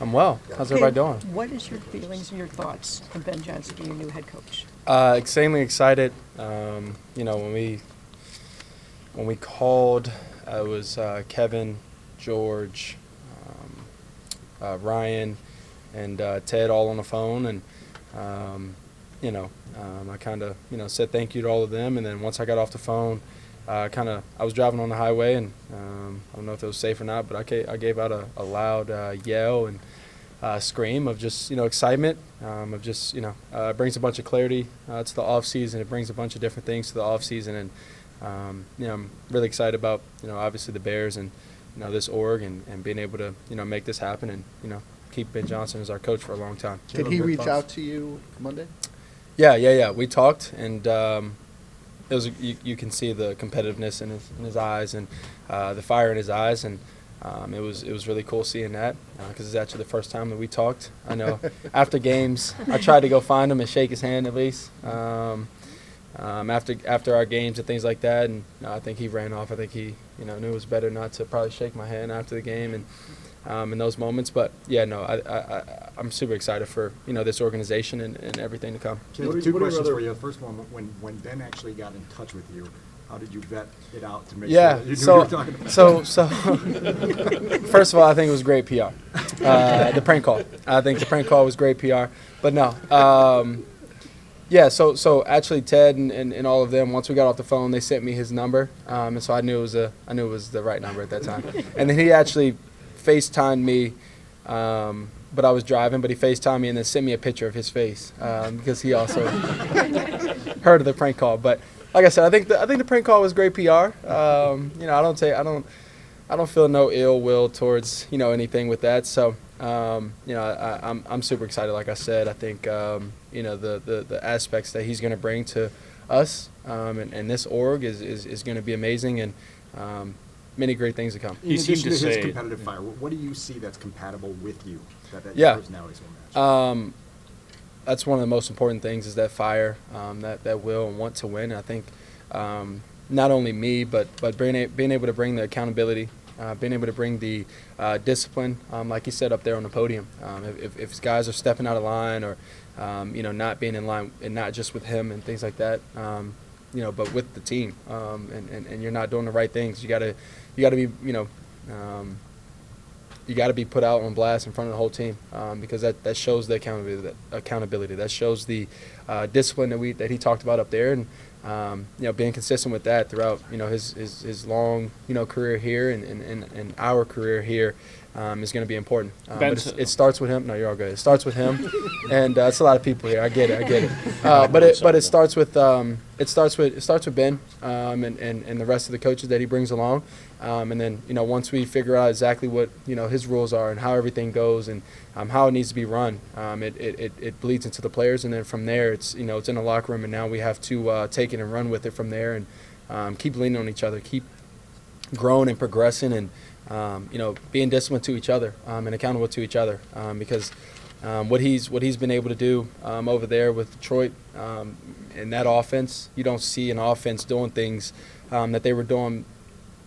I'm well. How's everybody doing? What is your feelings and your thoughts of Ben Johnson being your new head coach? Extremely excited. When we called, it was Kevin, George, Ryan, and Ted all on the phone, and I kind of said thank you to all of them, and then once I got off the phone, I was driving on the highway, and I don't know if it was safe or not, but I gave out a loud yell and scream of just excitement, of just it brings a bunch of clarity to the off season. It brings a bunch of different things to the off season, and I'm really excited about obviously the Bears and this org and being able to make this happen and keep Ben Johnson as our coach for a long time. Did he reach out to you Monday? Yeah. We talked, and it was you can see the competitiveness in his eyes and the fire in his eyes, and it was really cool seeing that because it's actually the first time that we talked. I know after games, I tried to go find him and shake his hand at least after our games and things like that, and I think he ran off. I think he knew it was better not to probably shake my hand after the game and in those moments. But yeah, no, I'm super excited for this organization and everything to come. Two questions for you. First one, when Ben actually got in touch with you, how did you vet it out to make sure that you knew what you were talking about? So first of all, I think it was great PR. The prank call. I think the prank call was great PR. But no, So actually, Ted and all of them, once we got off the phone, they sent me his number, and so I knew it was the right number at that time. And then he actually FaceTimed me, but I was driving. But he FaceTimed me and then sent me a picture of his face because he also heard of the prank call. But like I said, I think the prank call was great PR. I don't feel no ill will towards anything with that. So I'm super excited. Like I said, I think the aspects that he's going to bring to us and this org is going to be amazing, and many great things to come. In addition to his competitive fire, what do you see that's compatible with you that your personalities will match? That's one of the most important things is that fire, that will and want to win. I think not only me, but being able to bring the accountability, being able to bring the discipline, like you said up there on the podium. If guys are stepping out of line or not being in line, and not just with him and things like that, but with the team, and you're not doing the right things, you gotta be you got to be put out on blast in front of the whole team because that shows the accountability. That shows the discipline that he talked about up there, and being consistent with that throughout his long career here and our career here is going to be important. But it starts with him. No, you're all good. It starts with him, and it's a lot of people here. I get it. But it starts with Ben and the rest of the coaches that he brings along. And then once we figure out exactly what his rules are and how everything goes and how it needs to be run, it bleeds into the players, and then from there it's it's in the locker room, and now we have to take it and run with it from there, and keep leaning on each other, keep growing and progressing, and being disciplined to each other and accountable to each other, because what he's been able to do over there with Detroit in that offense, you don't see an offense doing things that they were doing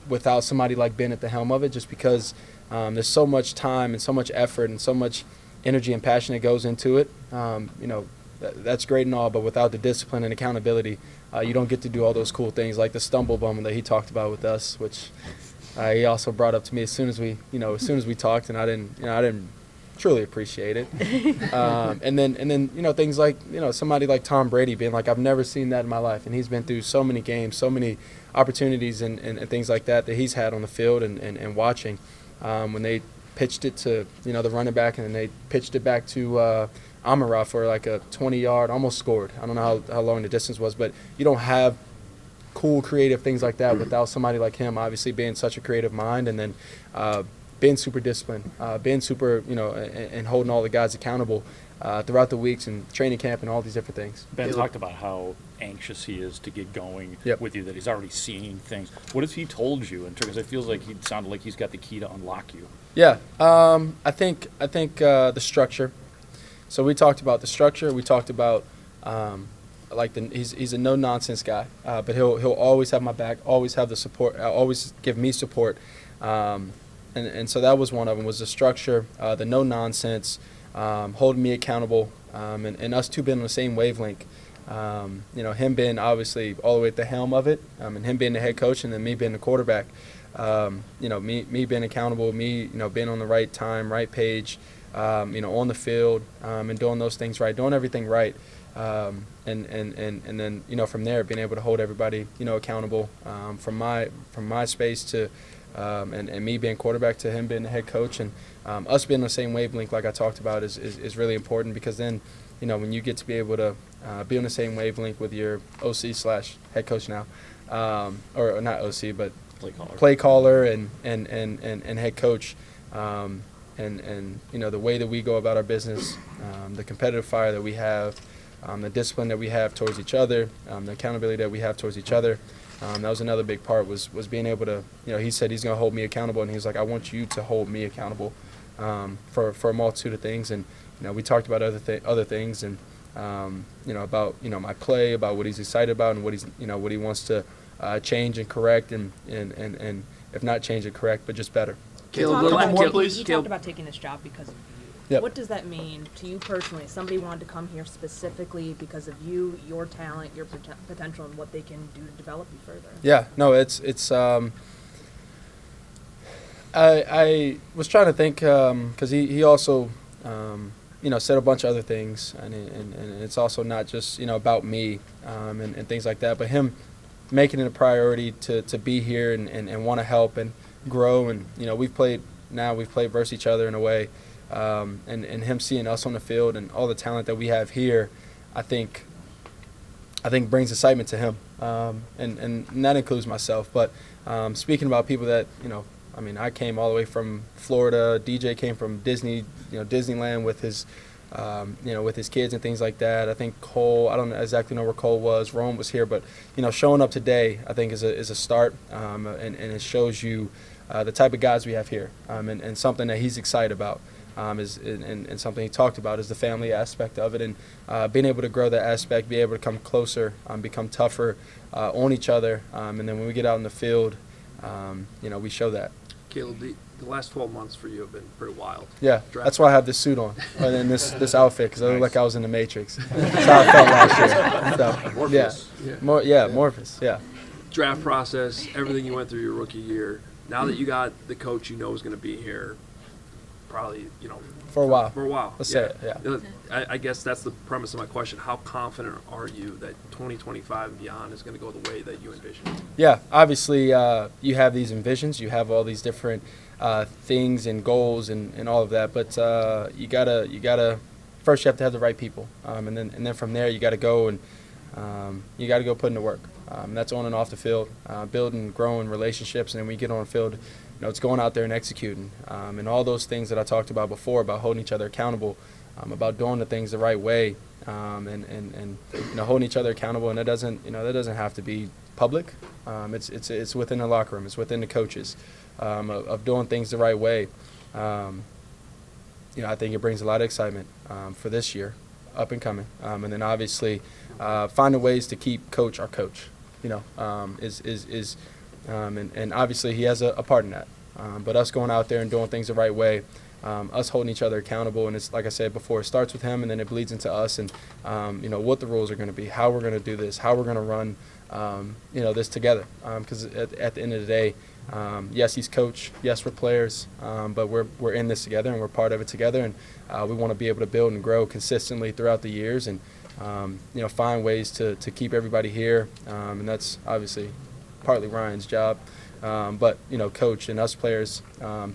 without somebody like Ben at the helm of it, just because there's so much time and so much effort and so much energy and passion that goes into it. That's great and all, but without the discipline and accountability, you don't get to do all those cool things like the stumble bum that he talked about with us, which he also brought up to me as soon as we talked, and I didn't truly appreciate it. And then things like somebody like Tom Brady being like, I've never seen that in my life, and he's been through so many games, so many opportunities and things like that he's had on the field and watching. When they pitched it to the running back, and then they pitched it back to Amara for like a 20-yard, almost scored. I don't know how long the distance was, but you don't have cool, creative things like that without somebody like him, obviously being such a creative mind, and then being super disciplined, being super, and holding all the guys accountable throughout the weeks and training camp and all these different things. Ben talked about how anxious he is to get going with you, that he's already seeing things. What has he told you? Because it feels like he sounded like he's got the key to unlock you. Yeah, I think the structure. So we talked about the structure. We talked about he's a no nonsense guy, but he'll always have my back, always have the support, always give me support. and so that was one of them, was the structure, the no nonsense, holding me accountable, and us two being on the same wavelength. Him being obviously all the way at the helm of it, and him being the head coach, and then me being the quarterback. Me being accountable, me being on the right time, right page, on the field, and doing those things right, doing everything right, and then from there being able to hold everybody accountable, from my space to and me being quarterback to him being the head coach, and us being on the same wavelength like I talked about is really important, because then when you get to be able to be on the same wavelength with your OC / head coach now, or not OC but play caller and head coach, and the way that we go about our business, the competitive fire that we have, the discipline that we have towards each other, the accountability that we have towards each other. That was another big part, was being able to, he said he's going to hold me accountable, and he was like, I want you to hold me accountable for a multitude of things. And we talked about other things, and about my play, about what he's excited about, and what he's what he wants to change and correct, and if not change and correct, but just better. Caleb, a little more, please. You talked about taking this job because of you. Yep. What does that mean to you personally? Somebody wanted to come here specifically because of you, your talent, your potential, and what they can do to develop you further. Yeah, no, it's I was trying to think, because he also said a bunch of other things, and it's also not just about me and things like that, but him making it a priority to be here and want to help and grow, and we've played versus each other in a way, and him seeing us on the field and all the talent that we have here, I think brings excitement to him, and that includes myself. But speaking about people that I came all the way from Florida. DJ came from Disneyland with his with his kids and things like that. I think Cole, I don't exactly know where Cole was. Rome was here, but showing up today, I think is a start, and it shows you the type of guys we have here, and something that he's excited about, and something he talked about is the family aspect of it, and being able to grow that aspect, be able to come closer, become tougher on each other, and then when we get out in the field, we show that. Caleb, the last 12 months for you have been pretty wild. Yeah, that's why I have this suit on and this outfit, because I look like I was in the Matrix. That's how I felt last year. So, Morpheus. Morpheus. Yeah. Draft process, everything you went through your rookie year. Now that you got the coach you know is going to be here, probably for a while. For a while. Let's say it. Yeah. I guess that's the premise of my question. How confident are you that 2025 and beyond is going to go the way that you envision? Yeah, obviously you have these envisions, you have all these different things and goals and all of that, but you gotta first you have to have the right people, and then from there you got to go and you got to go put in the work. That's on and off the field, building, growing relationships, and then when you get on the field, it's going out there and executing, and all those things that I talked about before, about holding each other accountable, about doing the things the right way, and holding each other accountable. And that doesn't have to be public. It's within the locker room. It's within the coaches, of doing things the right way. I think it brings a lot of excitement for this year, up and coming, and then obviously finding ways to keep coach our coach. And obviously he has a part in that. But us going out there and doing things the right way, us holding each other accountable, and it's like I said before, it starts with him and then it bleeds into us, and what the rules are going to be, how we're going to do this, how we're going to run this together. Because at the end of the day, yes, he's coach, yes, we're players, but we're in this together and we're part of it together, and we want to be able to build and grow consistently throughout the years, and find ways to keep everybody here, and that's obviously partly Ryan's job, but coach and us players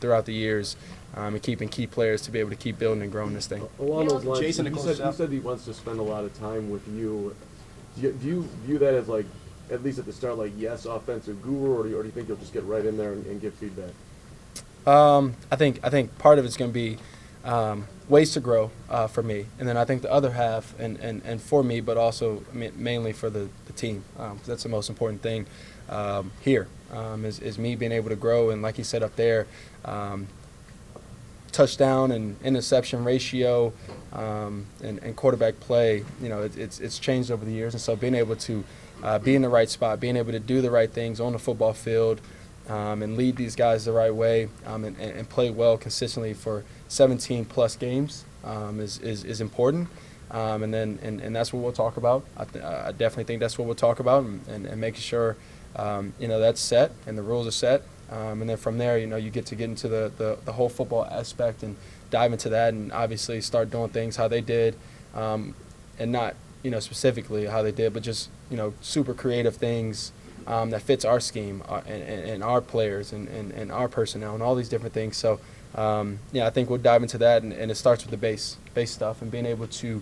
throughout the years, and keeping key players to be able to keep building and growing this thing. Along those lines, Jason, you said he wants to spend a lot of time with you. Do you view that as, like, at least at the start, like, yes, offensive guru, or do you think you'll just get right in there and give feedback? I think part of it's going to be ways to grow for me, and then I think the other half, and for me, but also mainly for the team, 'cause that's the most important thing here, is me being able to grow, and like you said up there, touchdown and interception ratio, and quarterback play, it's changed over the years, and so being able to be in the right spot, being able to do the right things on the football field, and lead these guys the right way, and play well consistently for 17+ games is important. And that's what we'll talk about. I definitely think that's what we'll talk about, and making sure that's set and the rules are set. And then from there, you get into the whole football aspect and dive into that, and obviously start doing things how they did, and not specifically how they did, but just super creative things that fits our scheme and our players and our personnel and all these different things. So I think we'll dive into that, and it starts with the base stuff and being able to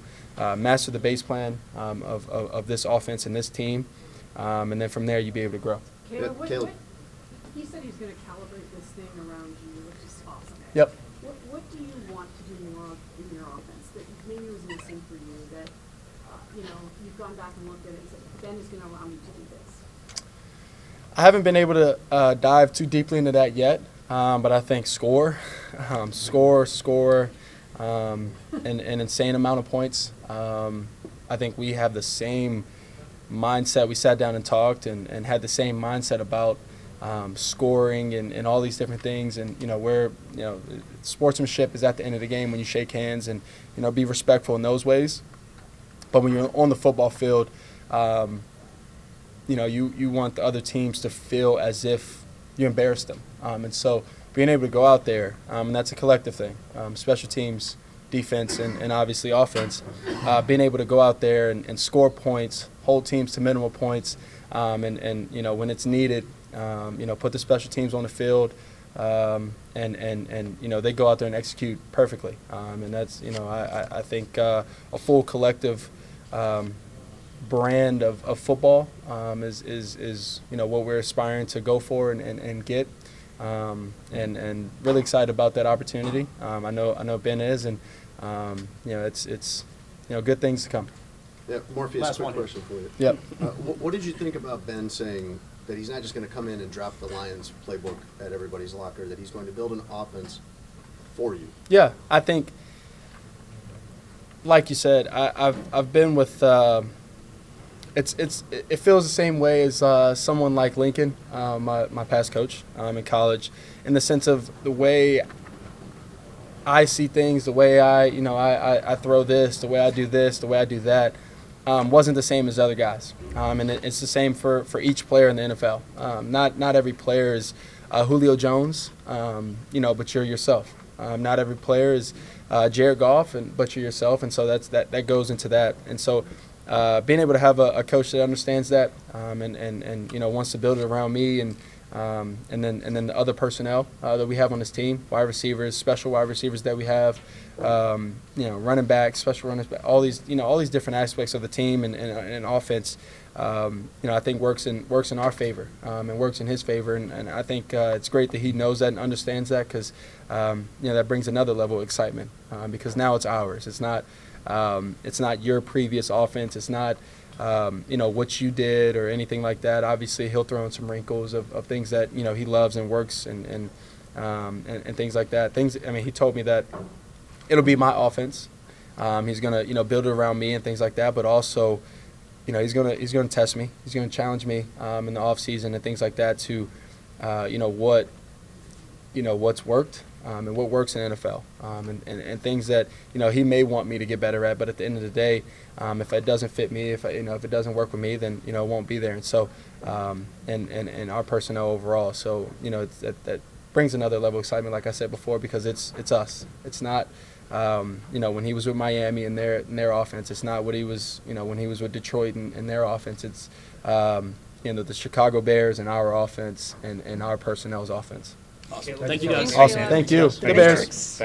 master the base plan of this offense and this team, and then from there you'll be able to grow. Caleb. He said he's going to calibrate this thing around you, which is awesome. Yep. What do you want to do more of in your offense that maybe was missing for you that, you've gone back and looked at it and said, Ben is going to allow me to do this? I haven't been able to dive too deeply into that yet, but I think score, an insane amount of points. I think we have the same mindset. We sat down and talked and had the same mindset about scoring and all these different things. And, sportsmanship is at the end of the game when you shake hands and, be respectful in those ways. But when you're on the football field, you want the other teams to feel as if you embarrassed them. And so being able to go out there, and that's a collective thing, special teams, defense, and obviously offense, being able to go out there and score points, hold teams to minimal points, and when it's needed, put the special teams on the field, and they go out there and execute perfectly. And that's, I think a full collective brand of football is what we're aspiring to go for and get, and really excited about that opportunity. I know Ben is, and it's good things to come. Yeah, Morpheus, Last quick one. question for you. Yep. What did you think about Ben saying that he's not just going to come in and drop the Lions playbook at everybody's locker, that he's going to build an offense for you? Yeah, I think, like you said, I've been with. It feels the same way as someone like Lincoln, my past coach in college, in the sense of the way I see things, the way I throw this, the way I do this, the way I do that, wasn't the same as other guys, and it's the same for each player in the NFL. Not every player is Julio Jones, but you're yourself. Not every player is Jared Goff, but you're yourself, and so that goes into that. And so being able to have a coach that understands that, and wants to build it around me, and then the other personnel that we have on this team, wide receivers, special wide receivers that we have, running backs, special running backs, all these different aspects of the team and offense, I think works in our favor, and works in his favor, and I think it's great that he knows that and understands that, because that brings another level of excitement, because now it's ours. It's not your previous offense. It's not what you did or anything like that. Obviously, he'll throw in some wrinkles of things that he loves and works and things like that. He told me that it'll be my offense. He's gonna build it around me and things like that. But also, he's gonna test me. He's gonna challenge me in the off season and things like that to what's worked. And what works in the NFL, and things that he may want me to get better at, but at the end of the day, if it doesn't fit me, if it doesn't work with me, then it won't be there. And so, and our personnel overall, so that brings another level of excitement, like I said before, because it's us. It's not when he was with Miami and their offense. It's not what he was when he was with Detroit and their offense. It's the Chicago Bears and our offense and our personnel's offense. Awesome. Thank you guys. Awesome. Thank you. Go Bears.